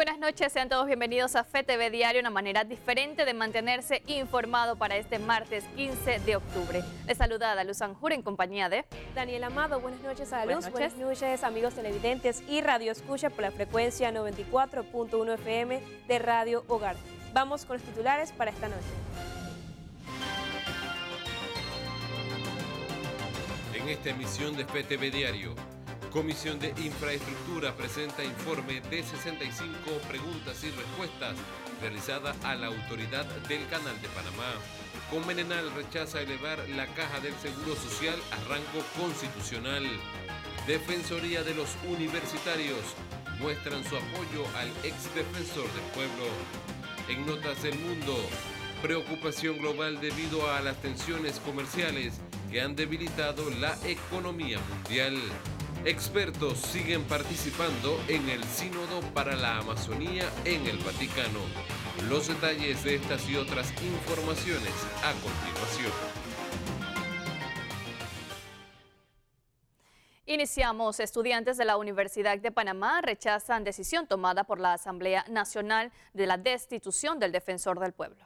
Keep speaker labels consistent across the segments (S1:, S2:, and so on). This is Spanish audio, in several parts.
S1: Buenas noches, sean todos bienvenidos a FETV Diario, una manera diferente de mantenerse informado para este martes 15 de octubre. Les saluda Daluz Anjur en compañía de
S2: Daniel Amado. Buenas noches a Daluz.
S1: Buenas
S2: noches amigos televidentes y radio escucha por la frecuencia 94.1 FM de Radio Hogar. Vamos con los titulares para esta noche.
S3: En esta emisión de FETV Diario, Comisión de Infraestructura presenta informe de 65 preguntas y respuestas realizada a la autoridad del Canal de Panamá. Convenenal rechaza elevar la caja del Seguro Social a rango constitucional. Defensoría de los Universitarios muestran su apoyo al ex defensor del pueblo. En Notas del Mundo, preocupación global debido a las tensiones comerciales que han debilitado la economía mundial. Expertos siguen participando en el Sínodo para la Amazonía en el Vaticano. Los detalles de estas y otras informaciones a continuación.
S1: Iniciamos. Estudiantes de la Universidad de Panamá rechazan decisión tomada por la Asamblea Nacional de la destitución del Defensor del Pueblo.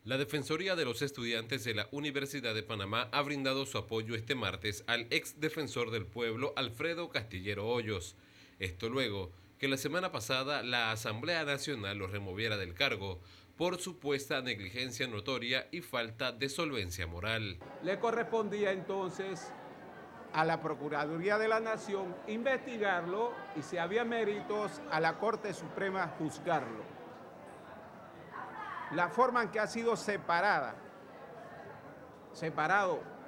S3: La Defensoría de los Estudiantes de la Universidad de Panamá ha brindado su apoyo este martes al ex defensor del pueblo Alfredo Castillero Hoyos. Esto luego que la semana pasada la Asamblea Nacional lo removiera del cargo por supuesta negligencia notoria y falta de solvencia moral.
S4: Le correspondía entonces a la Procuraduría de la Nación investigarlo y si había méritos a la Corte Suprema juzgarlo. La forma en que ha sido separado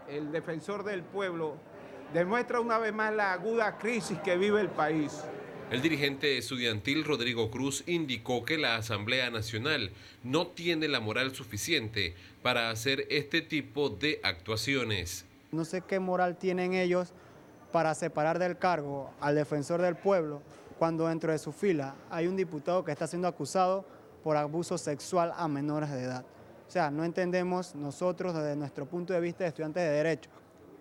S4: el defensor del pueblo demuestra una vez más la aguda crisis que vive el país.
S3: El dirigente estudiantil Rodrigo Cruz indicó que la Asamblea Nacional no tiene la moral suficiente para hacer este tipo de actuaciones.
S5: No sé qué moral tienen ellos para separar del cargo al defensor del pueblo cuando dentro de su fila hay un diputado que está siendo acusado por abuso sexual a menores de edad. O sea, no entendemos nosotros desde nuestro punto de vista de estudiantes de Derecho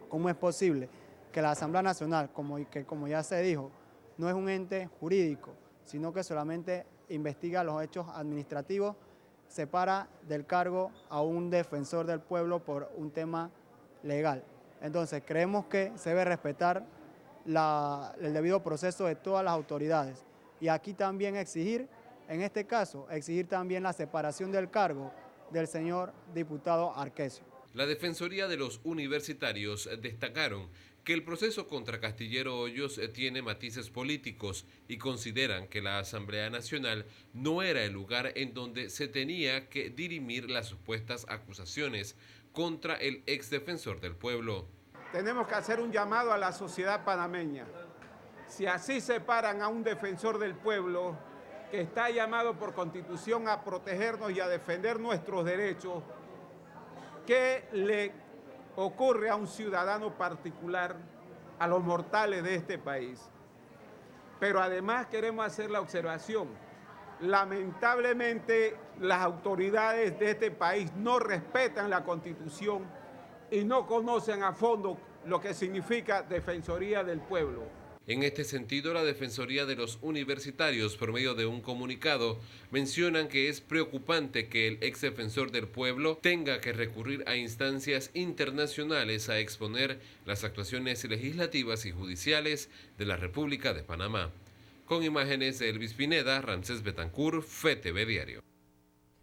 S5: cómo es posible que la Asamblea Nacional, como ya se dijo, no es un ente jurídico, sino que solamente investiga los hechos administrativos, separa del cargo a un defensor del pueblo por un tema legal. Entonces, creemos que se debe respetar el debido proceso de todas las autoridades y aquí también exigir, en este caso, exigir también la separación del cargo del señor diputado Arquesio.
S3: La Defensoría de los Universitarios destacaron que el proceso contra Castillero Hoyos tiene matices políticos y consideran que la Asamblea Nacional no era el lugar en donde se tenía que dirimir las supuestas acusaciones contra el ex defensor del pueblo.
S4: Tenemos que hacer un llamado a la sociedad panameña. Si así separan a un defensor del pueblo que está llamado por Constitución a protegernos y a defender nuestros derechos, ¿qué le ocurre a un ciudadano particular, a los mortales de este país? Pero además queremos hacer la observación. Lamentablemente, las autoridades de este país no respetan la Constitución y no conocen a fondo lo que significa Defensoría del Pueblo.
S3: En este sentido, la Defensoría de los Universitarios, por medio de un comunicado, mencionan que es preocupante que el ex defensor del pueblo tenga que recurrir a instancias internacionales a exponer las actuaciones legislativas y judiciales de la República de Panamá. Con imágenes de Elvis Pineda, Ramsés Betancourt, FETV Diario.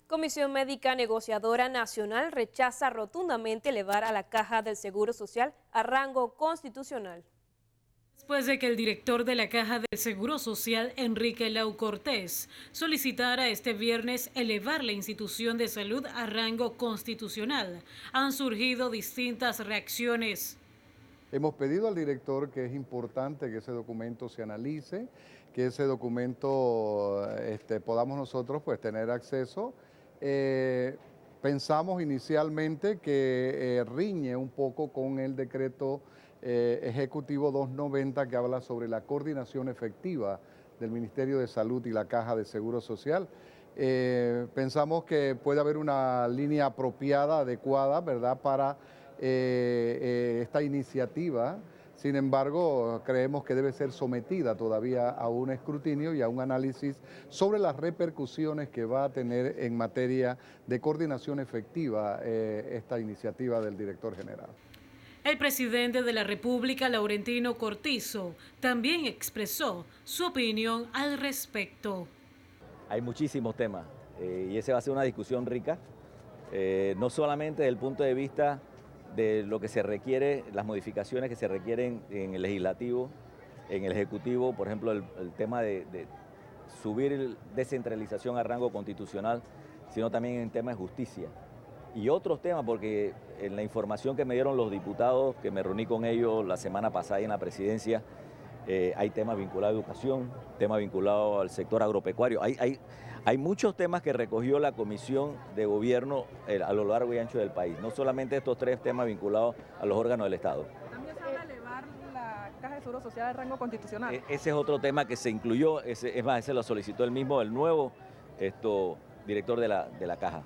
S2: Comisión Médica Negociadora Nacional rechaza rotundamente elevar a la Caja del Seguro Social a rango constitucional.
S6: Después de que el director de la Caja del Seguro Social, Enrique Lau Cortés, solicitara este viernes elevar la institución de salud a rango constitucional, han surgido distintas reacciones.
S7: Hemos pedido al director que es importante que ese documento se analice, que ese documento podamos nosotros pues tener acceso. Pensamos inicialmente que riñe un poco con el decreto Ejecutivo 290 que habla sobre la coordinación efectiva del Ministerio de Salud y la Caja de Seguro Social. Pensamos que puede haber una línea apropiada, adecuada, ¿verdad?, para esta iniciativa Sin embargo, creemos que debe ser sometida todavía a un escrutinio y a un análisis sobre las repercusiones que va a tener en materia de coordinación efectiva esta iniciativa del director general.
S6: El presidente de la República, Laurentino Cortizo, también expresó su opinión al respecto.
S8: Hay muchísimos temas y esa va a ser una discusión rica, no solamente desde el punto de vista de lo que se requiere, las modificaciones que se requieren en el legislativo, en el ejecutivo, por ejemplo, el tema de subir descentralización a rango constitucional, sino también en temas de justicia. Y otros temas, porque en la información que me dieron los diputados, que me reuní con ellos la semana pasada en la presidencia, hay temas vinculados a educación, temas vinculados al sector agropecuario. Hay muchos temas que recogió la Comisión de Gobierno a lo largo y ancho del país, no solamente estos 3 temas vinculados a los órganos del Estado.
S9: También se habla de elevar la Caja de Seguro Social de rango constitucional.
S8: Ese es otro tema que se incluyó, es más, ese lo solicitó el nuevo director de la Caja.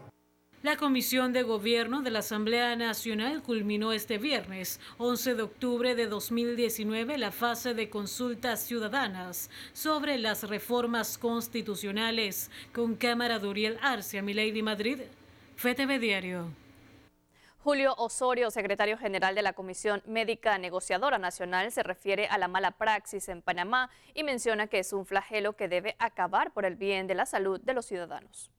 S6: La Comisión de Gobierno de la Asamblea Nacional culminó este viernes, 11 de octubre de 2019, la fase de consultas ciudadanas sobre las reformas constitucionales con cámara de Uriel Arce, Milady Madrid, FTV Diario.
S1: Julio Osorio, secretario general de la Comisión Médica Negociadora Nacional, se refiere a la mala praxis en Panamá y menciona que es un flagelo que debe acabar por el bien de la salud de los ciudadanos.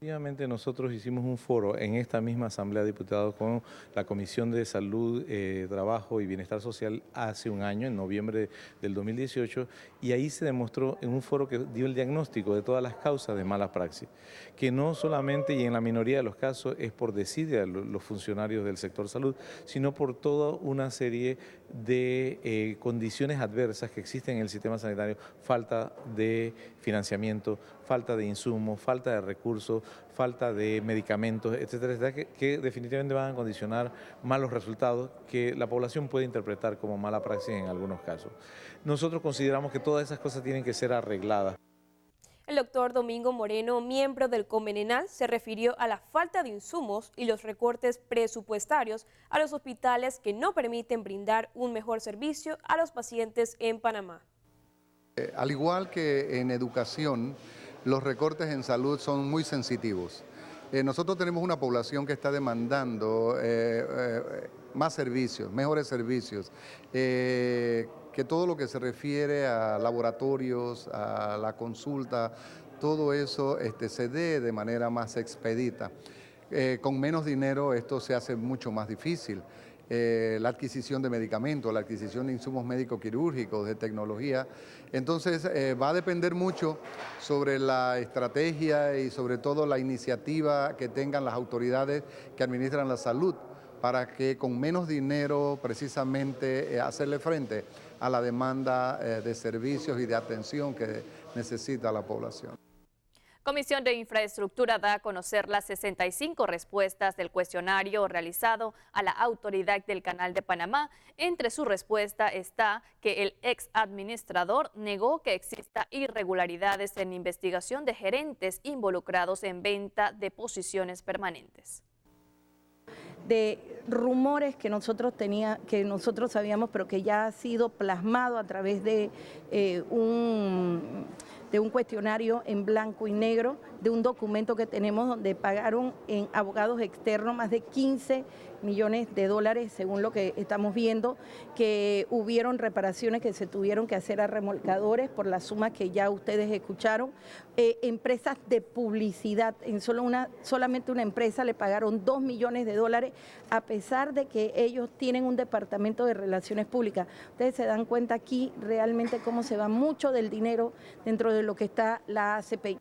S10: Efectivamente, nosotros hicimos un foro en esta misma Asamblea de Diputados con la Comisión de Salud, Trabajo y Bienestar Social hace un año, en noviembre del 2018, y ahí se demostró en un foro que dio el diagnóstico de todas las causas de mala praxis, que no solamente y en la minoría de los casos es por desidia de los funcionarios del sector salud, sino por toda una serie de condiciones adversas que existen en el sistema sanitario, falta de financiamiento, falta de insumos, falta de recursos, falta de medicamentos, etcétera, etcétera, que definitivamente van a condicionar malos resultados que la población puede interpretar como mala praxis en algunos casos. Nosotros consideramos que todas esas cosas tienen que ser arregladas.
S2: El doctor Domingo Moreno, miembro del Comenenal, se refirió a la falta de insumos y los recortes presupuestarios a los hospitales que no permiten brindar un mejor servicio a los pacientes en Panamá.
S7: Al igual que en educación, los recortes en salud son muy sensitivos. Nosotros tenemos una población que está demandando más servicios, mejores servicios, que todo lo que se refiere a laboratorios, a la consulta, todo eso se dé de manera más expedita. Con menos dinero esto se hace mucho más difícil. La adquisición de medicamentos, la adquisición de insumos médico-quirúrgicos, de tecnología. Entonces va a depender mucho sobre la estrategia y sobre todo la iniciativa que tengan las autoridades que administran la salud para que con menos dinero precisamente hacerle frente a la demanda de servicios y de atención que necesita la población.
S1: Comisión de Infraestructura da a conocer las 65 respuestas del cuestionario realizado a la autoridad del Canal de Panamá. Entre su respuesta está que el ex administrador negó que exista irregularidades en investigación de gerentes involucrados en venta de posiciones permanentes.
S11: De rumores que nosotros sabíamos, pero que ya ha sido plasmado a través de un cuestionario en blanco y negro, de un documento que tenemos donde pagaron en abogados externos más de 15 millones de dólares, según lo que estamos viendo, que hubieron reparaciones que se tuvieron que hacer a remolcadores por la suma que ya ustedes escucharon, empresas de publicidad, en solamente una empresa le pagaron 2 millones de dólares, a pesar de que ellos tienen un departamento de relaciones públicas. Ustedes se dan cuenta aquí realmente cómo se va mucho del dinero dentro de lo que está la ACPI.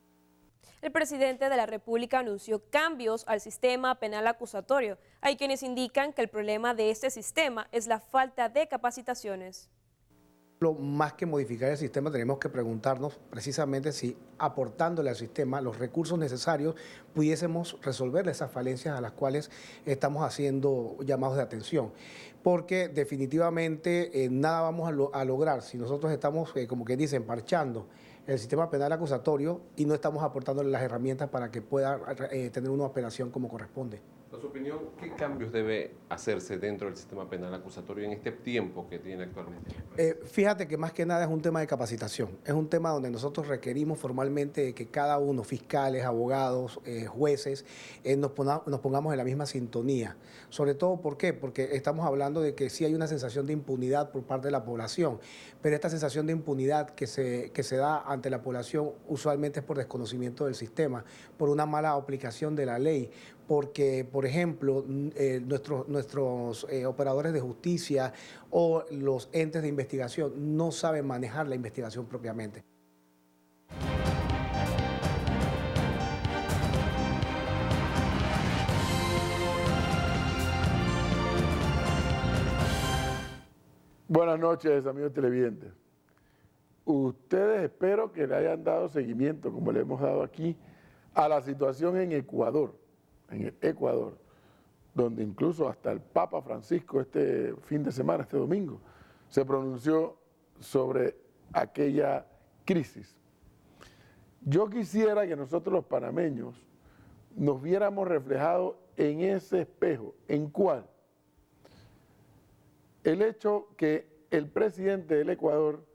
S2: El presidente de la República anunció cambios al sistema penal acusatorio. Hay quienes indican que el problema de este sistema es la falta de capacitaciones.
S12: Más que modificar el sistema, tenemos que preguntarnos precisamente si aportándole al sistema los recursos necesarios pudiésemos resolver esas falencias a las cuales estamos haciendo llamados de atención. Porque definitivamente nada vamos a lograr si nosotros estamos, como que dicen, parchando el sistema penal acusatorio y no estamos aportándole las herramientas para que pueda tener una operación como corresponde.
S3: En su opinión, ¿qué cambios debe hacerse dentro del sistema penal acusatorio en este tiempo que tiene actualmente?
S12: Fíjate que más que nada es un tema de capacitación, es un tema donde nosotros requerimos formalmente que cada uno, fiscales, abogados, jueces, nos pongamos en la misma sintonía. Sobre todo, ¿por qué? Porque estamos hablando de que sí hay una sensación de impunidad por parte de la población, pero esta sensación de impunidad que se da ante la población usualmente es por desconocimiento del sistema, por una mala aplicación de la ley, porque, por ejemplo, nuestros operadores de justicia o los entes de investigación no saben manejar la investigación propiamente.
S13: Buenas noches, amigos televidentes. Ustedes espero que le hayan dado seguimiento, como le hemos dado aquí, a la situación en Ecuador, donde incluso hasta el Papa Francisco este fin de semana, este domingo, se pronunció sobre aquella crisis. Yo quisiera que nosotros los panameños nos viéramos reflejados en ese espejo. ¿En cuál? El hecho que el presidente del Ecuador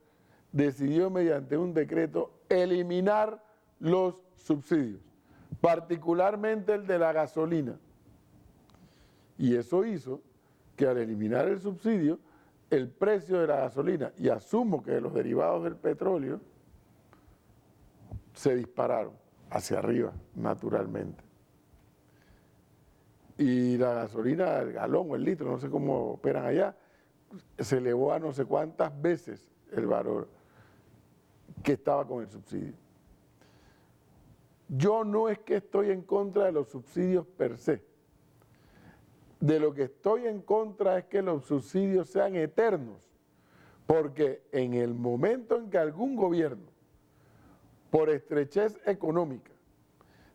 S13: decidió mediante un decreto eliminar los subsidios, particularmente el de la gasolina. Y eso hizo que al eliminar el subsidio, el precio de la gasolina, y asumo que de los derivados del petróleo, se dispararon hacia arriba, naturalmente. Y la gasolina, el galón o el litro, no sé cómo operan allá, se elevó a no sé cuántas veces el valor que estaba con el subsidio. Yo no es que estoy en contra de los subsidios per se. De lo que estoy en contra es que los subsidios sean eternos, porque en el momento en que algún gobierno, por estrechez económica,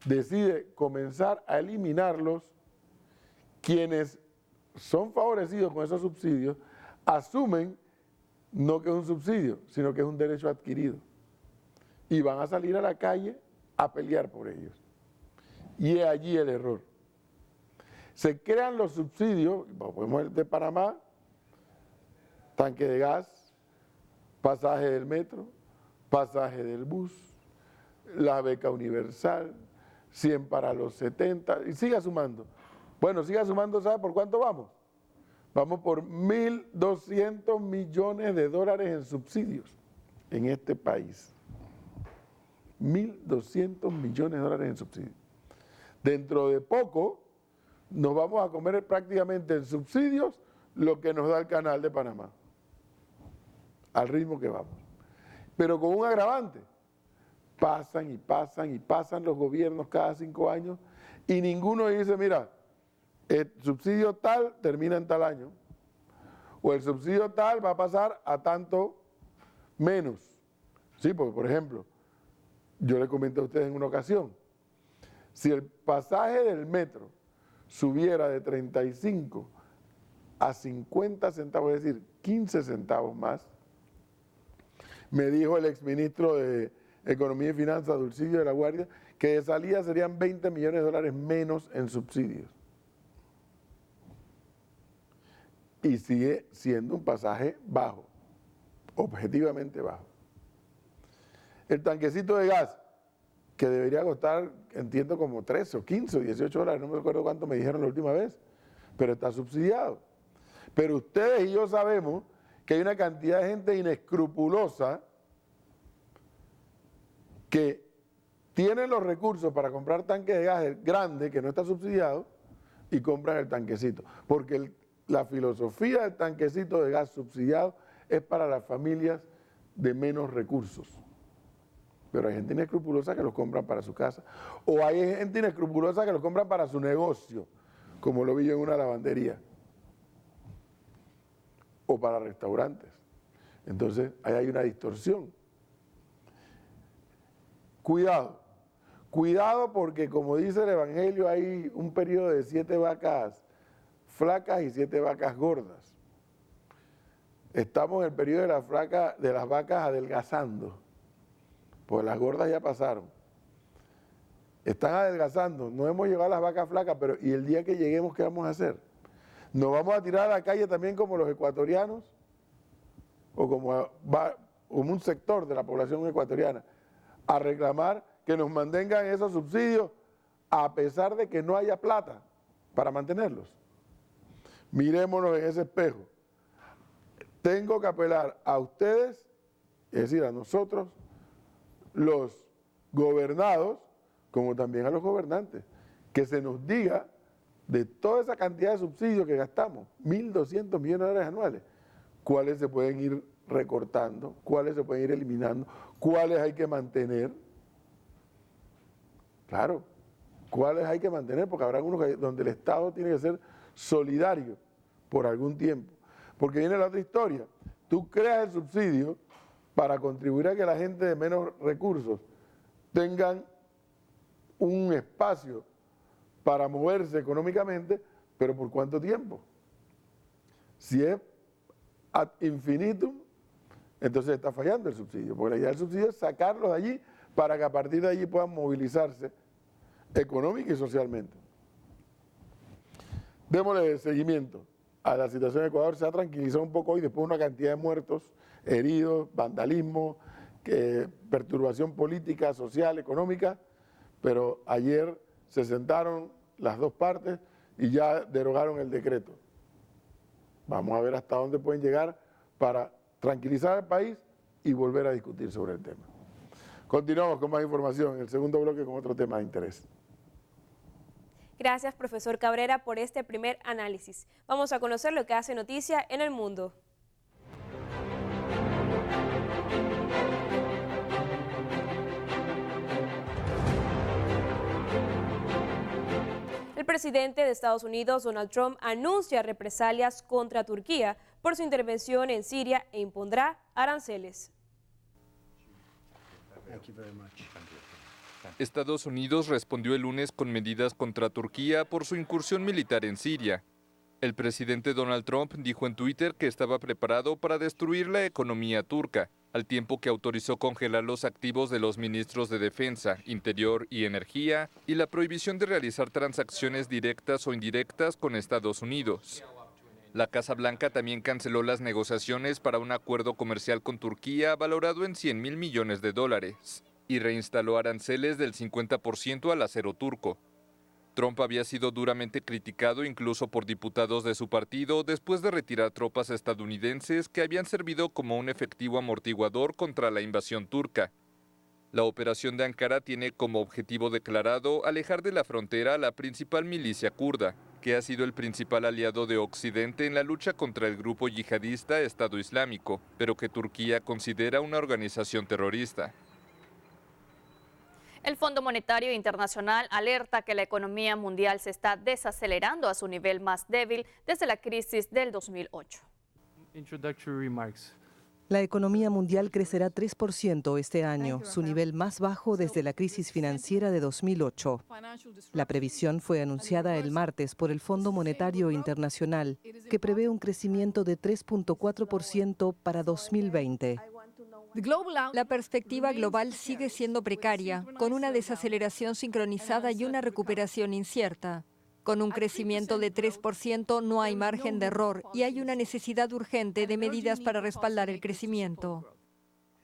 S13: decide comenzar a eliminarlos, quienes son favorecidos con esos subsidios asumen no que es un subsidio, sino que es un derecho adquirido. Y van a salir a la calle a pelear por ellos. Y es allí el error. Se crean los subsidios, podemos ir de Panamá, tanque de gas, pasaje del metro, pasaje del bus, la beca universal, 100 para los 70, y siga sumando. Bueno, siga sumando, ¿sabe por cuánto vamos? Vamos por 1.200 millones de dólares en subsidios en este país. 1.200 millones de dólares en subsidios. Dentro de poco nos vamos a comer prácticamente en subsidios lo que nos da el Canal de Panamá, al ritmo que vamos. Pero con un agravante, pasan y pasan y pasan los gobiernos cada 5 años y ninguno dice, mira, el subsidio tal termina en tal año, o el subsidio tal va a pasar a tanto menos. Sí, porque por ejemplo, yo le comenté a ustedes en una ocasión, si el pasaje del metro subiera de 35 a 50 centavos, es decir, 15 centavos más, me dijo el exministro de Economía y Finanzas, Dulcidio de la Guardia, que de salida serían 20 millones de dólares menos en subsidios. Y sigue siendo un pasaje bajo, objetivamente bajo. El tanquecito de gas, que debería costar, entiendo, como 13 o 15 o 18 dólares, no me acuerdo cuánto me dijeron la última vez, pero está subsidiado. Pero ustedes y yo sabemos que hay una cantidad de gente inescrupulosa que tienen los recursos para comprar tanque de gas grande que no está subsidiado y compran el tanquecito, porque la filosofía del tanquecito de gas subsidiado es para las familias de menos recursos. Pero hay gente inescrupulosa que los compran para su casa. O hay gente inescrupulosa que los compran para su negocio, como lo vi yo en una lavandería. O para restaurantes. Entonces, ahí hay una distorsión. Cuidado. Cuidado porque, como dice el Evangelio, hay un periodo de 7 vacas flacas y 7 vacas gordas. Estamos en el periodo de las vacas adelgazando, pues las gordas ya pasaron. están adelgazando, no hemos llegado a las vacas flacas, pero ¿y el día que lleguemos qué vamos a hacer? ¿Nos vamos a tirar a la calle también como los ecuatorianos? O como un sector de la población ecuatoriana, a reclamar que nos mantengan esos subsidios a pesar de que no haya plata para mantenerlos. Mirémonos en ese espejo. Tengo que apelar a ustedes, es decir, a nosotros, los gobernados, como también a los gobernantes, que se nos diga de toda esa cantidad de subsidios que gastamos, 1.200 millones de dólares anuales, cuáles se pueden ir recortando, cuáles se pueden ir eliminando, cuáles hay que mantener. Claro, cuáles hay que mantener, porque habrá algunos donde el Estado tiene que ser solidario por algún tiempo. Porque viene la otra historia, tú creas el subsidio para contribuir a que la gente de menos recursos tengan un espacio para moverse económicamente, pero ¿por cuánto tiempo? Si es ad infinitum, entonces está fallando el subsidio, porque la idea del subsidio es sacarlos de allí para que a partir de allí puedan movilizarse económica y socialmente. Démosle seguimiento a la situación de Ecuador. Se ha tranquilizado un poco hoy después de una cantidad de muertos, heridos, vandalismo, perturbación política, social, económica, pero ayer se sentaron las dos partes y ya derogaron el decreto. Vamos a ver hasta dónde pueden llegar para tranquilizar al país y volver a discutir sobre el tema. Continuamos con más información en el segundo bloque con otro tema de interés.
S2: Gracias, profesor Cabrera, por este primer análisis. Vamos a conocer lo que hace noticia en el mundo. El presidente de Estados Unidos, Donald Trump, anuncia represalias contra Turquía por su intervención en Siria e impondrá aranceles.
S14: Estados Unidos respondió el lunes con medidas contra Turquía por su incursión militar en Siria. El presidente Donald Trump dijo en Twitter que estaba preparado para destruir la economía turca, al tiempo que autorizó congelar los activos de los ministros de Defensa, Interior y Energía y la prohibición de realizar transacciones directas o indirectas con Estados Unidos. La Casa Blanca también canceló las negociaciones para un acuerdo comercial con Turquía valorado en $100.000 millones y reinstaló aranceles del 50% al acero turco. Trump había sido duramente criticado incluso por diputados de su partido después de retirar tropas estadounidenses que habían servido como un efectivo amortiguador contra la invasión turca. La operación de Ankara tiene como objetivo declarado alejar de la frontera a la principal milicia kurda, que ha sido el principal aliado de Occidente en la lucha contra el grupo yihadista Estado Islámico, pero que Turquía considera una organización terrorista.
S1: El Fondo Monetario Internacional alerta que la economía mundial se está desacelerando a su nivel más débil desde la crisis del 2008.
S15: La economía mundial crecerá 3% este año, su nivel más bajo desde la crisis financiera de 2008. La previsión fue anunciada el martes por el Fondo Monetario Internacional, que prevé un crecimiento de 3.4% para 2020.
S16: La perspectiva global sigue siendo precaria, con una desaceleración sincronizada y una recuperación incierta. Con un crecimiento de 3% no hay margen de error y hay una necesidad urgente de medidas para respaldar el crecimiento.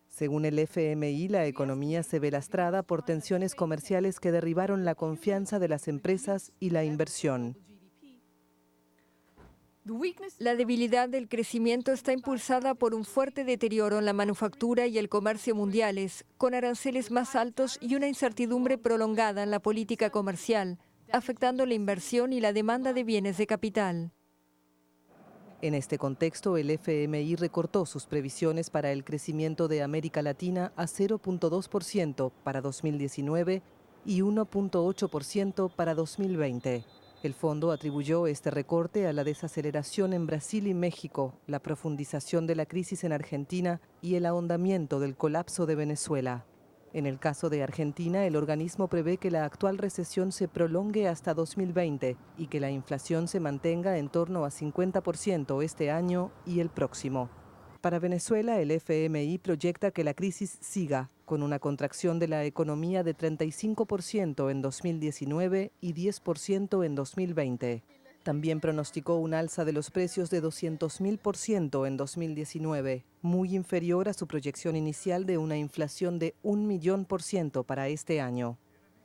S15: Según el FMI, la economía se ve lastrada por tensiones comerciales que derribaron la confianza de las empresas y la inversión.
S16: La debilidad del crecimiento está impulsada por un fuerte deterioro en la manufactura y el comercio mundiales, con aranceles más altos y una incertidumbre prolongada en la política comercial, afectando la inversión y la demanda de bienes de capital.
S15: En este contexto, el FMI recortó sus previsiones para el crecimiento de América Latina a 0.2% para 2019 y 1.8% para 2020. El fondo atribuyó este recorte a la desaceleración en Brasil y México, la profundización de la crisis en Argentina y el ahondamiento del colapso de Venezuela. En el caso de Argentina, el organismo prevé que la actual recesión se prolongue hasta 2020 y que la inflación se mantenga en torno a 50% este año y el próximo. Para Venezuela, el FMI proyecta que la crisis siga, con una contracción de la economía de 35% en 2019 y 10% en 2020. También pronosticó un alza de los precios de 200.000% en 2019, muy inferior a su proyección inicial de una inflación de 1.000.000% para este año.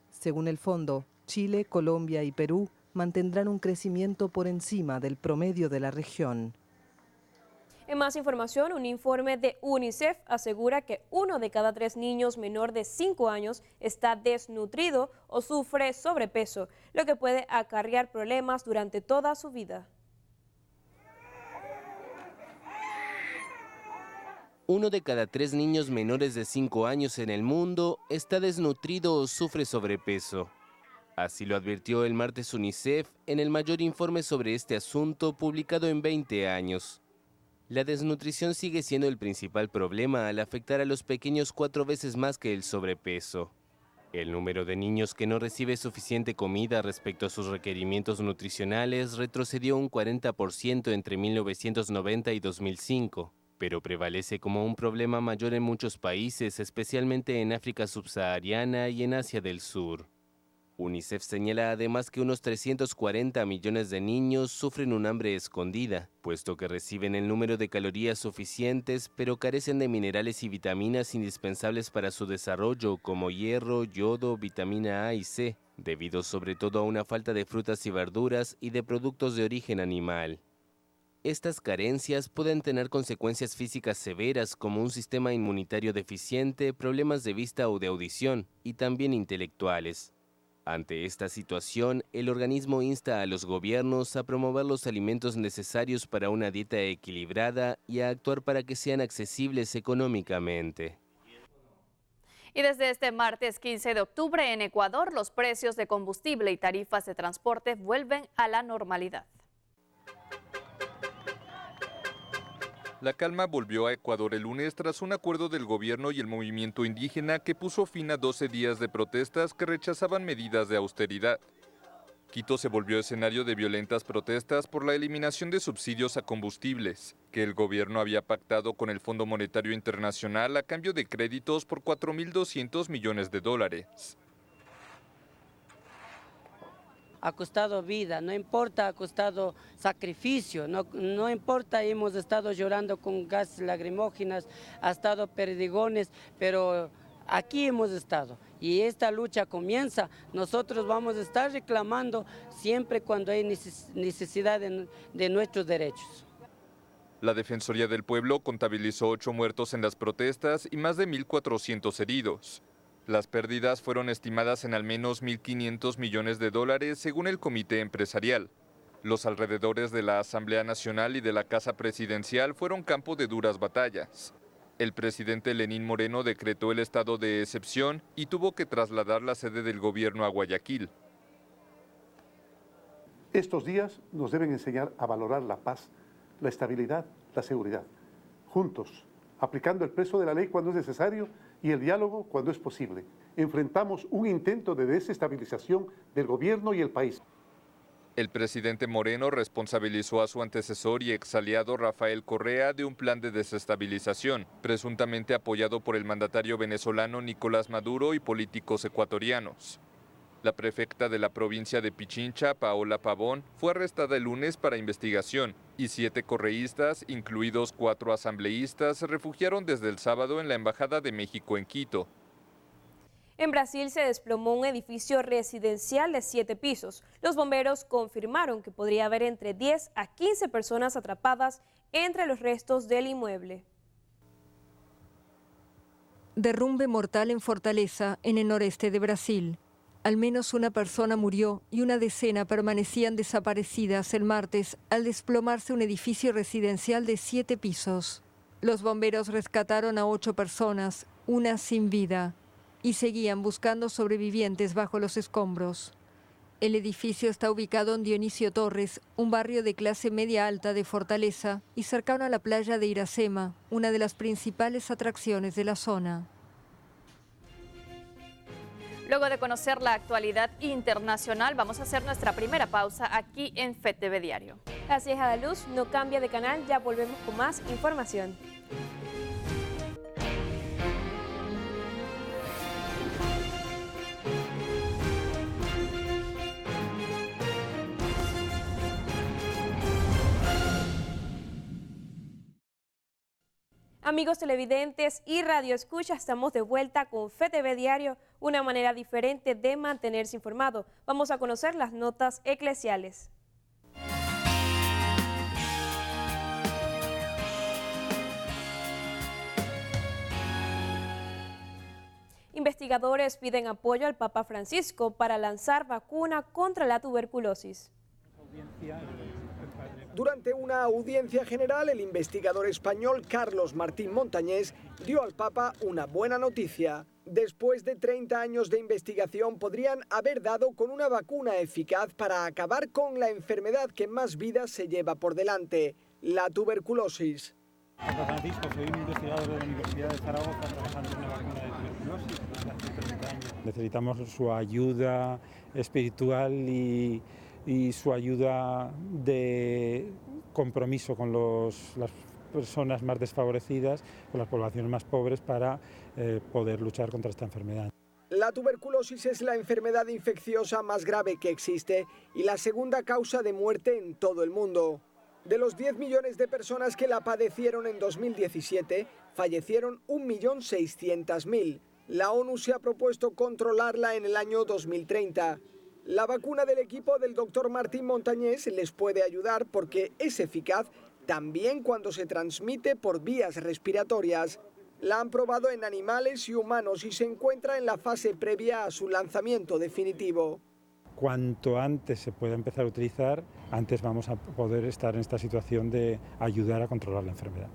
S15: Según el fondo, Chile, Colombia y Perú mantendrán un crecimiento por encima del promedio de la región.
S2: En más información, un informe de UNICEF asegura que 1 de cada 3 niños menor de 5 años está desnutrido o sufre sobrepeso, lo que puede acarrear problemas durante toda su vida.
S17: 1 de cada 3 niños menores de 5 años en el mundo está desnutrido o sufre sobrepeso. Así lo advirtió el martes UNICEF en el mayor informe sobre este asunto publicado en 20 años. La desnutrición sigue siendo el principal problema al afectar a los pequeños 4 veces más que el sobrepeso. El número de niños que no recibe suficiente comida respecto a sus requerimientos nutricionales retrocedió un 40% entre 1990 y 2005, pero prevalece como un problema mayor en muchos países, especialmente en África subsahariana y en Asia del Sur. UNICEF señala además que unos 340 millones de niños sufren un hambre escondida, puesto que reciben el número de calorías suficientes, pero carecen de minerales y vitaminas indispensables para su desarrollo, como hierro, yodo, vitamina A y C, debido sobre todo a una falta de frutas y verduras y de productos de origen animal. Estas carencias pueden tener consecuencias físicas severas como un sistema inmunitario deficiente, problemas de vista o de audición, y también intelectuales. Ante esta situación, el organismo insta a los gobiernos a promover los alimentos necesarios para una dieta equilibrada y a actuar para que sean accesibles económicamente.
S1: Y desde este martes 15 de octubre en Ecuador, los precios de combustible y tarifas de transporte vuelven a la normalidad.
S14: La calma volvió a Ecuador el lunes tras un acuerdo del gobierno y el movimiento indígena que puso fin a 12 días de protestas que rechazaban medidas de austeridad. Quito se volvió escenario de violentas protestas por la eliminación de subsidios a combustibles, que el gobierno había pactado con el Fondo Monetario Internacional a cambio de créditos por $4.200 millones.
S18: Ha costado vida, no importa, ha costado sacrificio, no importa, hemos estado llorando con gases lacrimógenas, ha estado perdigones, pero aquí hemos estado y esta lucha comienza. Nosotros vamos a estar reclamando siempre cuando hay necesidad de nuestros derechos.
S14: La Defensoría del Pueblo contabilizó 8 muertos en las protestas y más de 1.400 heridos. Las pérdidas fueron estimadas en al menos $1.500 millones según el comité empresarial. Los alrededores de la Asamblea Nacional y de la Casa Presidencial fueron campo de duras batallas. El presidente Lenín Moreno decretó el estado de excepción y tuvo que trasladar la sede del gobierno a Guayaquil.
S19: Estos días nos deben enseñar a valorar la paz, la estabilidad, la seguridad. Juntos, aplicando el peso de la ley cuando es necesario y el diálogo cuando es posible. Enfrentamos un intento de desestabilización del gobierno y el país.
S14: El presidente Moreno responsabilizó a su antecesor y exaliado Rafael Correa de un plan de desestabilización, presuntamente apoyado por el mandatario venezolano Nicolás Maduro y políticos ecuatorianos. La prefecta de la provincia de Pichincha, Paola Pavón, fue arrestada el lunes para investigación y 7 correístas, incluidos 4 asambleístas, se refugiaron desde el sábado en la Embajada de México en Quito.
S2: En Brasil se desplomó un edificio residencial de 7 pisos. Los bomberos confirmaron que podría haber entre 10 a 15 personas atrapadas entre los restos del inmueble.
S16: Derrumbe mortal en Fortaleza, en el noreste de Brasil. Al menos una persona murió y una decena permanecían desaparecidas el martes al desplomarse un edificio residencial de 7 pisos. Los bomberos rescataron a 8 personas, una sin vida, y seguían buscando sobrevivientes bajo los escombros. El edificio está ubicado en Dionisio Torres, un barrio de clase media alta de Fortaleza y cercano a la playa de Iracema, una de las principales atracciones de la zona.
S1: Luego de conocer la actualidad internacional, vamos a hacer nuestra primera pausa aquí en FETV Diario.
S2: Así es, Adaluz, no cambia de canal, ya volvemos con más información. Amigos televidentes y radioescuchas, estamos de vuelta con FTV Diario, una manera diferente de mantenerse informado. Vamos a conocer las notas eclesiales. Investigadores piden apoyo al Papa Francisco para lanzar vacuna contra la tuberculosis.
S20: Durante una audiencia general, el investigador español Carlos Martín Montañés dio al Papa una buena noticia. Después de 30 años de investigación, podrían haber dado con una vacuna eficaz para acabar con la enfermedad que más vidas se lleva por delante, la tuberculosis.
S21: Papa Francisco, soy un investigador de la Universidad de Zaragoza trabajando en una vacuna de tuberculosis desde hace 30 años. Necesitamos su ayuda espiritual y su ayuda de compromiso con las personas más desfavorecidas, con las poblaciones más pobres, para poder luchar contra esta enfermedad.
S20: La tuberculosis es la enfermedad infecciosa más grave que existe y la segunda causa de muerte en todo el mundo. De los 10 millones de personas que la padecieron en 2017, fallecieron 1.600.000. La ONU se ha propuesto controlarla en el año 2030. La vacuna del equipo del doctor Martín Montañés les puede ayudar porque es eficaz también cuando se transmite por vías respiratorias. La han probado en animales y humanos y se encuentra en la fase previa a su lanzamiento definitivo.
S21: Cuanto antes se pueda empezar a utilizar, antes vamos a poder estar en esta situación de ayudar a controlar la enfermedad.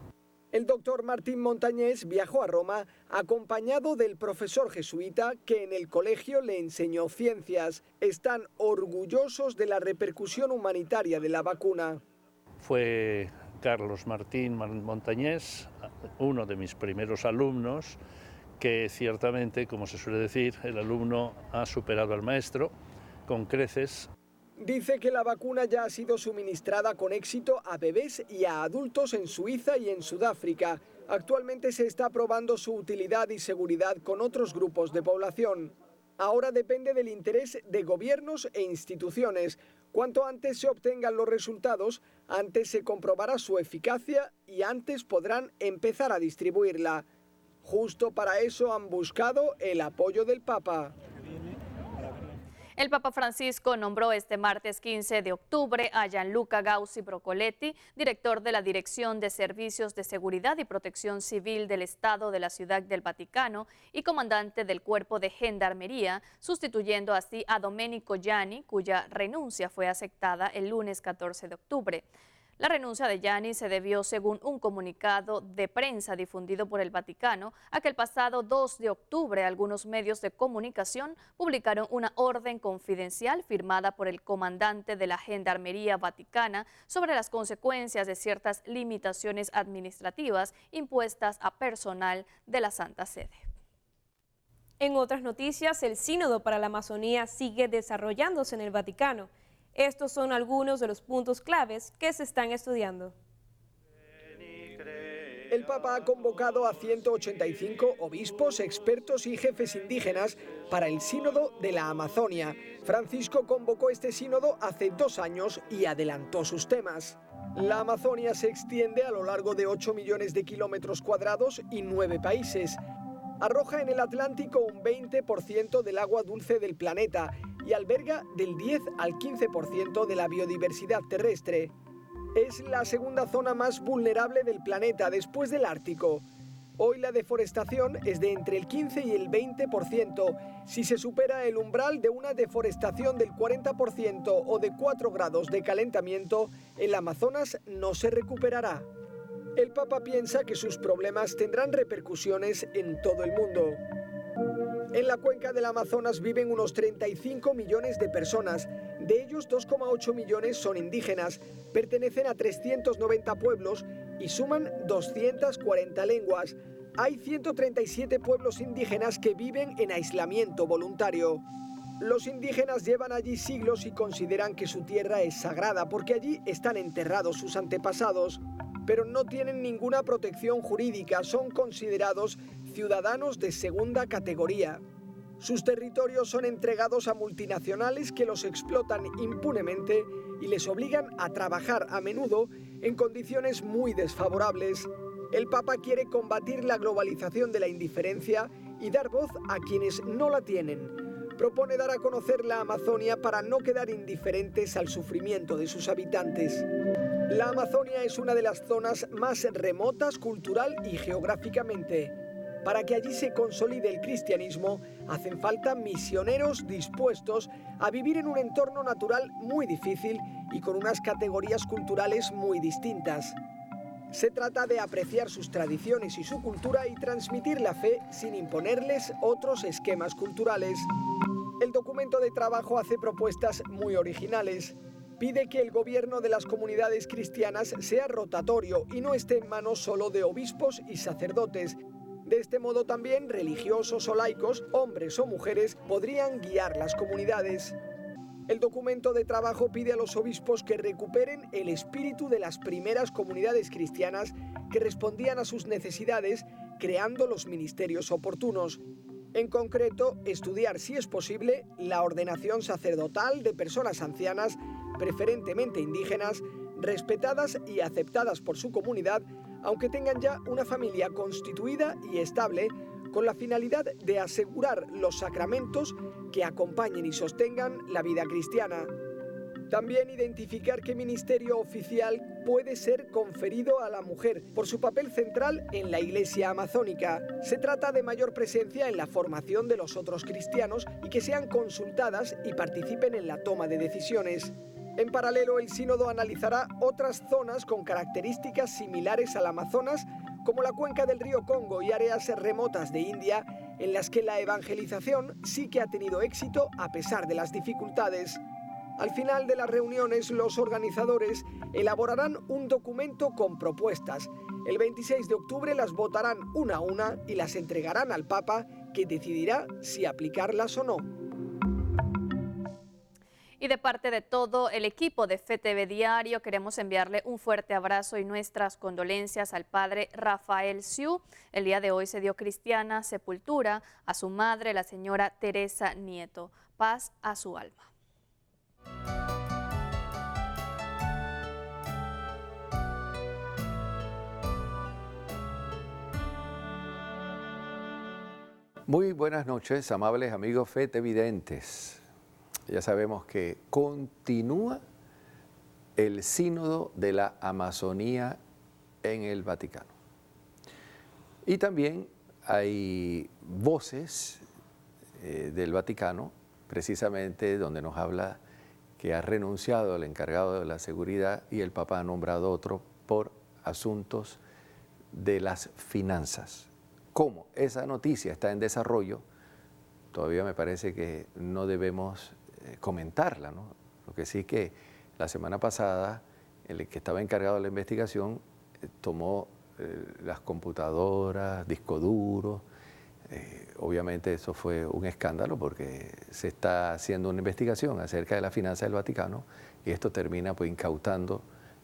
S20: El doctor Martín Montañés viajó a Roma acompañado del profesor jesuita que en el colegio le enseñó ciencias. Están orgullosos de la repercusión humanitaria de la vacuna.
S22: Fue Carlos Martín Montañés, uno de mis primeros alumnos, que ciertamente, como se suele decir, el alumno ha superado al maestro con creces.
S20: Dice que la vacuna ya ha sido suministrada con éxito a bebés y a adultos en Suiza y en Sudáfrica. Actualmente se está probando su utilidad y seguridad con otros grupos de población. Ahora depende del interés de gobiernos e instituciones. Cuanto antes se obtengan los resultados, antes se comprobará su eficacia y antes podrán empezar a distribuirla. Justo para eso han buscado el apoyo del Papa.
S1: El Papa Francisco nombró este martes 15 de octubre a Gianluca Gauzi Brocoletti, director de la Dirección de Servicios de Seguridad y Protección Civil del Estado de la Ciudad del Vaticano y comandante del Cuerpo de Gendarmería, sustituyendo así a Domenico Gianni, cuya renuncia fue aceptada el lunes 14 de octubre. La renuncia de Gianni se debió, según un comunicado de prensa difundido por el Vaticano, a que el pasado 2 de octubre algunos medios de comunicación publicaron una orden confidencial firmada por el comandante de la Gendarmería Vaticana sobre las consecuencias de ciertas limitaciones administrativas impuestas a personal de la Santa Sede.
S2: En otras noticias, el Sínodo para la Amazonía sigue desarrollándose en el Vaticano. Estos son algunos de los puntos claves que se están estudiando.
S20: El Papa ha convocado a 185 obispos, expertos y jefes indígenas para el Sínodo de la Amazonia. Francisco convocó este sínodo hace 2 años y adelantó sus temas. La Amazonia se extiende a lo largo de 8 millones de kilómetros cuadrados y 9 países. Arroja en el Atlántico un 20% del agua dulce del planeta y alberga del 10 al 15% de la biodiversidad terrestre. Es la segunda zona más vulnerable del planeta después del Ártico. Hoy la deforestación es de entre el 15 y el 20%. Si se supera el umbral de una deforestación del 40% o de 4 grados de calentamiento, el Amazonas no se recuperará. El Papa piensa que sus problemas tendrán repercusiones en todo el mundo. En la cuenca del Amazonas viven unos 35 millones de personas. De ellos, 2,8 millones son indígenas, pertenecen a 390 pueblos y suman 240 lenguas. Hay 137 pueblos indígenas que viven en aislamiento voluntario. Los indígenas llevan allí siglos y consideran que su tierra es sagrada porque allí están enterrados sus antepasados. pero no tienen ninguna protección jurídica, son considerados ciudadanos de segunda categoría. Sus territorios son entregados a multinacionales que los explotan impunemente y les obligan a trabajar a menudo en condiciones muy desfavorables. El Papa quiere combatir la globalización de la indiferencia y dar voz a quienes no la tienen. Propone dar a conocer la Amazonia para no quedar indiferentes al sufrimiento de sus habitantes. La Amazonia es una de las zonas más remotas cultural y geográficamente. Para que allí se consolide el cristianismo, hacen falta misioneros dispuestos a vivir en un entorno natural muy difícil y con unas categorías culturales muy distintas. Se trata de apreciar sus tradiciones y su cultura y transmitir la fe sin imponerles otros esquemas culturales. El documento de trabajo hace propuestas muy originales. Pide que el gobierno de las comunidades cristianas sea rotatorio y no esté en manos solo de obispos y sacerdotes. De este modo también religiosos o laicos, hombres o mujeres, podrían guiar las comunidades. El documento de trabajo pide a los obispos que recuperen el espíritu de las primeras comunidades cristianas que respondían a sus necesidades, creando los ministerios oportunos. En concreto, estudiar, si es posible, la ordenación sacerdotal de personas ancianas, preferentemente indígenas, respetadas y aceptadas por su comunidad, aunque tengan ya una familia constituida y estable, con la finalidad de asegurar los sacramentos que acompañen y sostengan la vida cristiana. También identificar qué ministerio oficial puede ser conferido a la mujer por su papel central en la Iglesia amazónica. Se trata de mayor presencia en la formación de los otros cristianos y que sean consultadas y participen en la toma de decisiones. En paralelo, el sínodo analizará otras zonas con características similares al Amazonas, como la cuenca del río Congo y áreas remotas de India, en las que la evangelización sí que ha tenido éxito a pesar de las dificultades. Al final de las reuniones, los organizadores elaborarán un documento con propuestas. El 26 de octubre las votarán una a una y las entregarán al Papa, que decidirá si aplicarlas o no.
S1: Y de parte de todo el equipo de FETV Diario, queremos enviarle un fuerte abrazo y nuestras condolencias al padre Rafael Siu. El día de hoy se dio cristiana sepultura a su madre, la señora Teresa Nieto. Paz a su alma.
S4: Muy buenas noches, amables amigos fetevidentes. Ya sabemos que continúa el sínodo de la Amazonía en el Vaticano. Y también hay voces del Vaticano, precisamente donde nos habla que ha renunciado el encargado de la seguridad y el Papa ha nombrado otro por asuntos de las finanzas. Como esa noticia está en desarrollo, todavía me parece que no debemos comentarla, ¿no? Lo que sí que la semana pasada el que estaba encargado de la investigación tomó las computadoras, discos duros. Obviamente eso fue un escándalo porque se está haciendo una investigación acerca de la finanza del Vaticano y esto termina pues incautando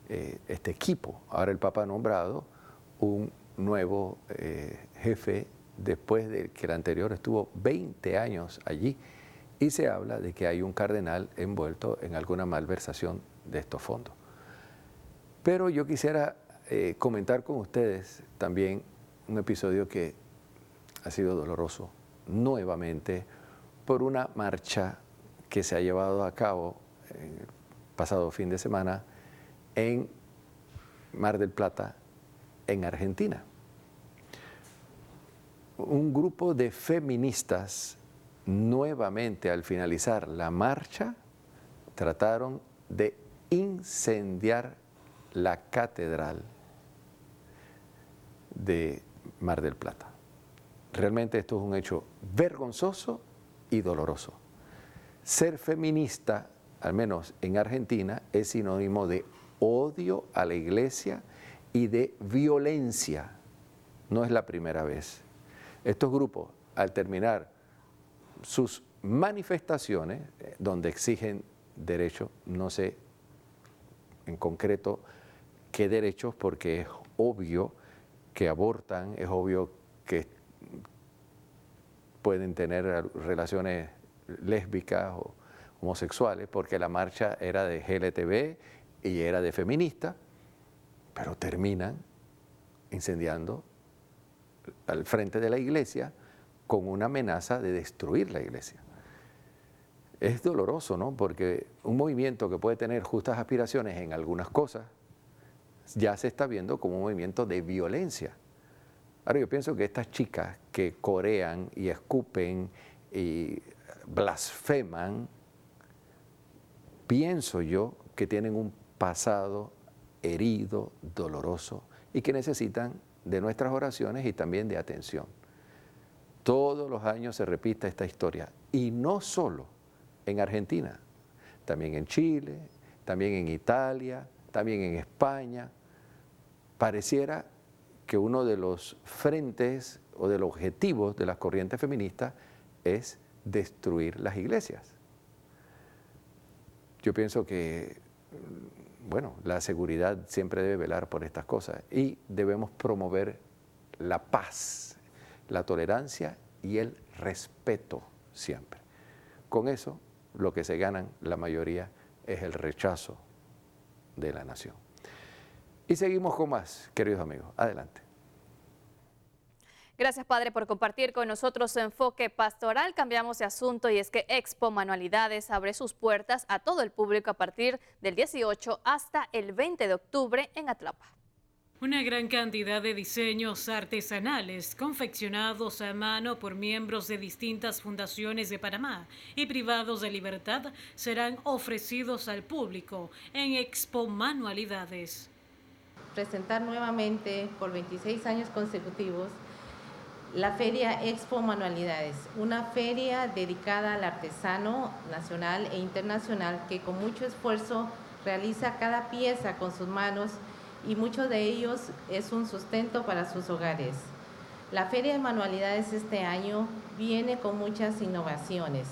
S4: este equipo. Ahora el Papa ha nombrado un nuevo jefe después de que el anterior estuvo 20 años allí y se habla de que hay un cardenal envuelto en alguna malversación de estos fondos. Pero yo quisiera comentar con ustedes también un episodio que ha sido doloroso nuevamente por una marcha que se ha llevado a cabo el pasado fin de semana en Mar del Plata, en Argentina. Un grupo de feministas nuevamente al finalizar la marcha trataron de incendiar la catedral de Mar del Plata. Realmente esto es un hecho vergonzoso y doloroso. Ser feminista, al menos en Argentina, es sinónimo de odio a la iglesia y de violencia. No es la primera vez. Estos grupos, al terminar sus manifestaciones, donde exigen derechos, no sé en concreto qué derechos, porque es obvio que abortan, es obvio que pueden tener relaciones lésbicas o homosexuales, porque la marcha era de GLTB y era de feminista, pero terminan incendiando al frente de la iglesia con una amenaza de destruir la iglesia. Es doloroso, ¿no? Porque un movimiento que puede tener justas aspiraciones en algunas cosas, ya se está viendo como un movimiento de violencia. Ahora yo pienso que estas chicas que corean y escupen y blasfeman, pienso yo que tienen un pasado herido, doloroso, y que necesitan de nuestras oraciones y también de atención. Todos los años se repite esta historia, y no solo en Argentina, también en Chile, también en Italia, también en España. Pareciera que uno de los frentes o de los objetivos de las corrientes feministas es destruir las iglesias. Yo pienso que, bueno, la seguridad siempre debe velar por estas cosas y debemos promover la paz, la tolerancia y el respeto siempre. Con eso, lo que se ganan la mayoría es el rechazo de la nación. Y seguimos con más, queridos amigos. Adelante.
S1: Gracias, padre, por compartir con nosotros su enfoque pastoral. Cambiamos de asunto y es que Expo Manualidades abre sus puertas a todo el público a partir del 18 hasta el 20 de octubre en Atlapa.
S6: Una gran cantidad de diseños artesanales confeccionados a mano por miembros de distintas fundaciones de Panamá y privados de libertad serán ofrecidos al público en Expo Manualidades.
S5: Presentar nuevamente por 26 años consecutivos la Feria Expo Manualidades, una feria dedicada al artesano nacional e internacional que con mucho esfuerzo realiza cada pieza con sus manos y muchos de ellos es un sustento para sus hogares. La Feria de Manualidades este año viene con muchas innovaciones.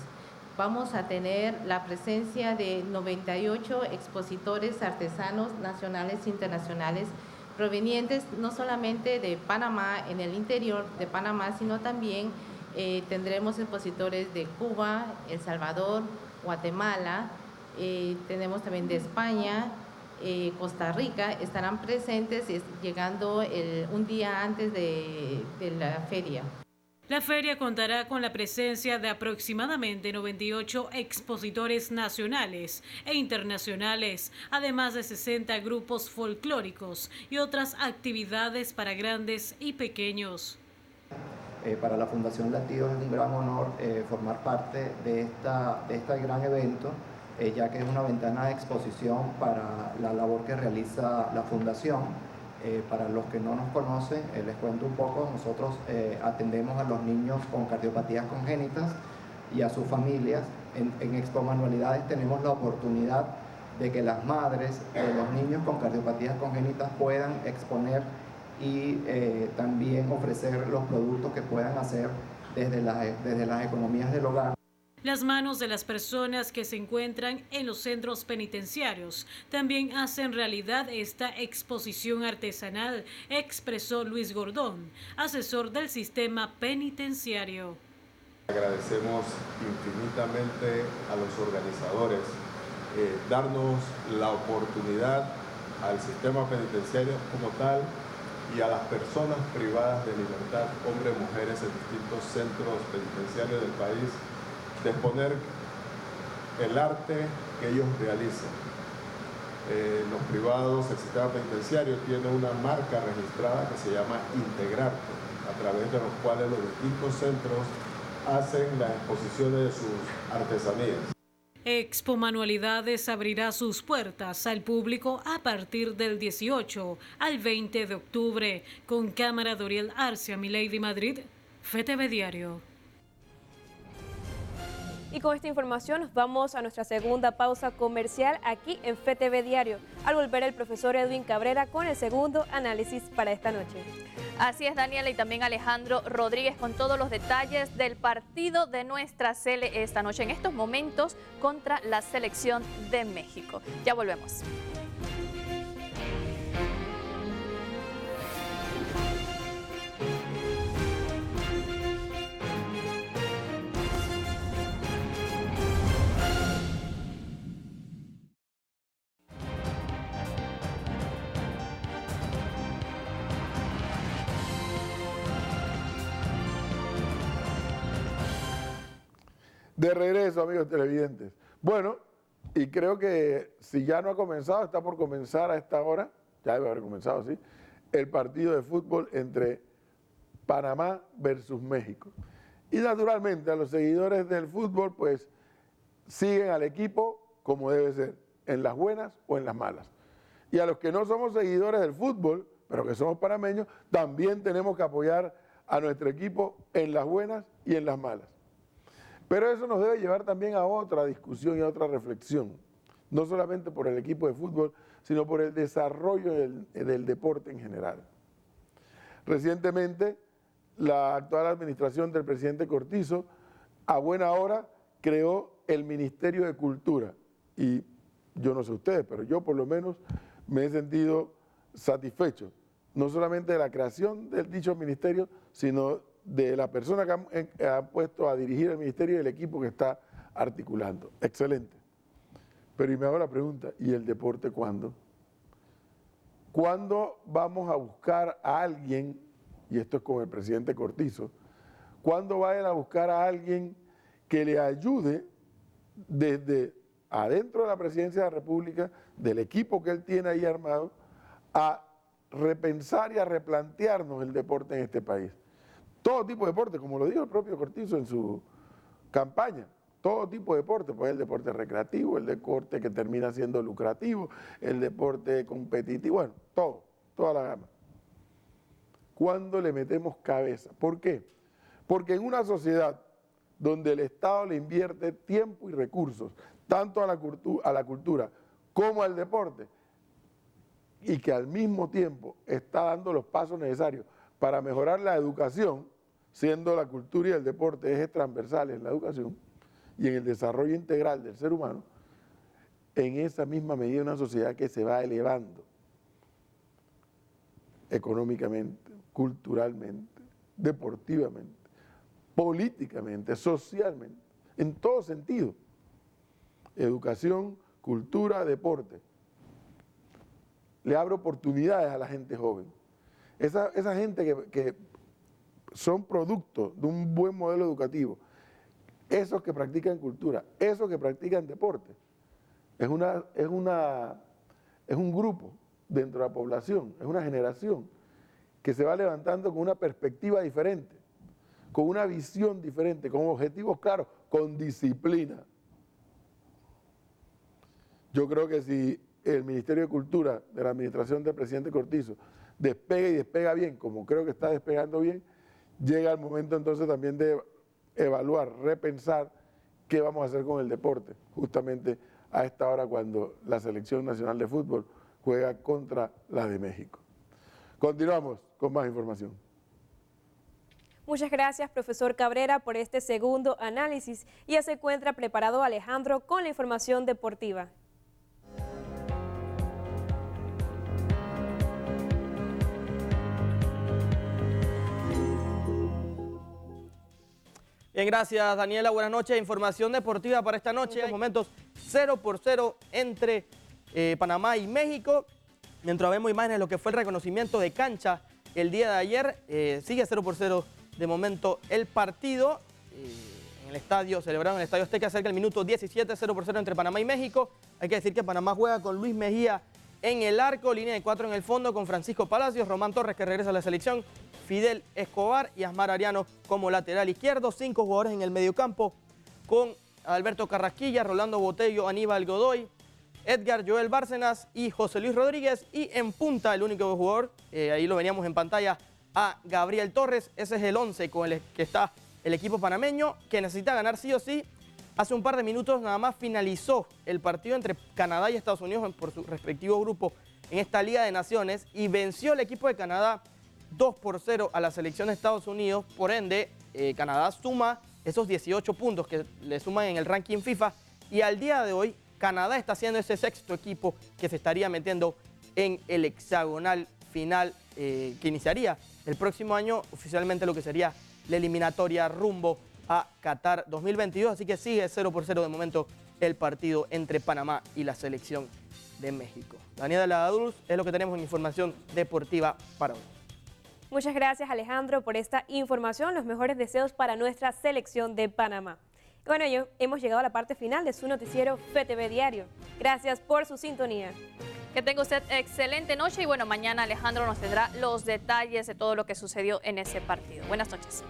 S5: Vamos a tener la presencia de 98 expositores artesanos nacionales e internacionales provenientes no solamente de Panamá, en el interior de Panamá, sino también tendremos expositores de Cuba, El Salvador, Guatemala, tenemos también de España, Costa Rica, estarán presentes llegando un día antes de la feria.
S6: La feria contará con la presencia de aproximadamente 98 expositores nacionales e internacionales, además de 60 grupos folclóricos y otras actividades para grandes y pequeños.
S9: Para la Fundación Latidos es un gran honor formar parte de este gran evento, ya que es una ventana de exposición para la labor que realiza la Fundación. Para los que no nos conocen, les cuento un poco. Nosotros atendemos a los niños con cardiopatías congénitas y a sus familias. En Expo Manualidades tenemos la oportunidad de que las madres de los niños con cardiopatías congénitas puedan exponer y también ofrecer los productos que puedan hacer desde las economías del hogar.
S6: Las manos de las personas que se encuentran en los centros penitenciarios también hacen realidad esta exposición artesanal, expresó Luis Gordón, asesor del sistema penitenciario.
S23: Agradecemos infinitamente a los organizadores darnos la oportunidad al sistema penitenciario como tal y a las personas privadas de libertad, hombres y mujeres en distintos centros penitenciarios del país, de exponer el arte que ellos realizan. Los privados, el sistema penitenciario tiene una marca registrada que se llama Integrarte, a través de los cuales los distintos centros hacen las exposiciones de sus artesanías.
S6: Expo Manualidades abrirá sus puertas al público a partir del 18 al 20 de octubre. Con cámara de Oriel Arcia, Milady Madrid, FTV Diario.
S2: Y con esta información nos vamos a nuestra segunda pausa comercial aquí en FTV Diario. Al volver el profesor Edwin Cabrera con el segundo análisis para esta noche.
S1: Así es, Daniela, y también Alejandro Rodríguez con todos los detalles del partido de nuestra Sele esta noche, en estos momentos contra la selección de México. Ya volvemos.
S13: De regreso, amigos televidentes. Bueno, y creo que si ya no ha comenzado, está por comenzar a esta hora, ya debe haber comenzado, sí, el partido de fútbol entre Panamá versus México. Y naturalmente a los seguidores del fútbol, pues, siguen al equipo como debe ser, en las buenas o en las malas. Y a los que no somos seguidores del fútbol, pero que somos panameños, también tenemos que apoyar a nuestro equipo en las buenas y en las malas. Pero eso nos debe llevar también a otra discusión y a otra reflexión, no solamente por el equipo de fútbol, sino por el desarrollo del deporte en general. Recientemente, la actual administración del presidente Cortizo, a buena hora, creó el Ministerio de Cultura. Y yo no sé ustedes, pero yo por lo menos me he sentido satisfecho, no solamente de la creación del dicho ministerio, sino de la persona que ha puesto a dirigir el ministerio y el equipo que está articulando. Excelente. Pero y me hago la pregunta, ¿y el deporte cuándo? ¿Cuándo vamos a buscar a alguien, y esto es con el presidente Cortizo, cuándo vayan a buscar a alguien que le ayude desde adentro de la presidencia de la República, del equipo que él tiene ahí armado, a repensar y a replantearnos el deporte en este país? Todo tipo de deporte, como lo dijo el propio Cortizo en su campaña, todo tipo de deporte, pues el deporte recreativo, el deporte que termina siendo lucrativo, el deporte competitivo, bueno, toda la gama. ¿Cuándo le metemos cabeza? ¿Por qué? Porque en una sociedad donde el Estado le invierte tiempo y recursos, tanto a la cultura como al deporte, y que al mismo tiempo está dando los pasos necesarios para mejorar la educación, siendo la cultura y el deporte ejes transversales en la educación y en el desarrollo integral del ser humano, en esa misma medida una sociedad que se va elevando económicamente, culturalmente, deportivamente, políticamente, socialmente, en todo sentido. Educación, cultura, deporte. Le abre oportunidades a la gente joven. Esa gente que son producto de un buen modelo educativo, esos que practican cultura, esos que practican deporte, es un grupo dentro de la población, es una generación que se va levantando con una perspectiva diferente, con una visión diferente, con objetivos claros, con disciplina. Yo creo que si el Ministerio de Cultura de la administración del presidente Cortizo despega y despega bien, como creo que está despegando bien, llega el momento entonces también de evaluar, repensar qué vamos a hacer con el deporte, justamente a esta hora cuando la Selección Nacional de Fútbol juega contra la de México. Continuamos con más información.
S2: Muchas gracias, profesor Cabrera, por este segundo análisis. Y ya se encuentra preparado Alejandro con la información deportiva.
S7: Bien, gracias Daniela, buenas noches. Información deportiva para esta noche. En momentos 0-0 entre Panamá y México. Mientras vemos imágenes de lo que fue el reconocimiento de cancha el día de ayer, sigue 0-0 de momento el partido. En el estadio, celebraron en el Estadio Azteca cerca del minuto 17, 0-0 entre Panamá y México. Hay que decir que Panamá juega con Luis Mejía en el arco, línea de 4 en el fondo con Francisco Palacios, Román Torres que regresa a la selección, Fidel Escobar y Asmar Ariano como lateral izquierdo, 5 jugadores en el mediocampo con Alberto Carrasquilla, Rolando Botello, Aníbal Godoy, Edgar Joel Bárcenas y José Luis Rodríguez, y en punta el único jugador, ahí lo veníamos en pantalla, a Gabriel Torres. Ese es el 11 con el que está el equipo panameño, que necesita ganar sí o sí. Hace un par de minutos nada más finalizó el partido entre Canadá y Estados Unidos por su respectivo grupo en esta Liga de Naciones y venció el equipo de Canadá 2-0 a la selección de Estados Unidos. Por ende, Canadá suma esos 18 puntos que le suman en el ranking FIFA y al día de hoy Canadá está siendo ese sexto equipo que se estaría metiendo en el hexagonal final que iniciaría el próximo año, oficialmente lo que sería la eliminatoria rumbo a Qatar 2022, así que sigue 0-0 de momento el partido entre Panamá y la selección de México. Daniela Laduz, es lo que tenemos en información deportiva para hoy.
S2: Muchas gracias Alejandro por esta información, los mejores deseos para nuestra selección de Panamá. Bueno, hemos llegado a la parte final de su noticiero FETV Diario. Gracias por su sintonía.
S1: Que tenga usted excelente noche y bueno, mañana Alejandro nos tendrá los detalles de todo lo que sucedió en ese partido. Buenas noches.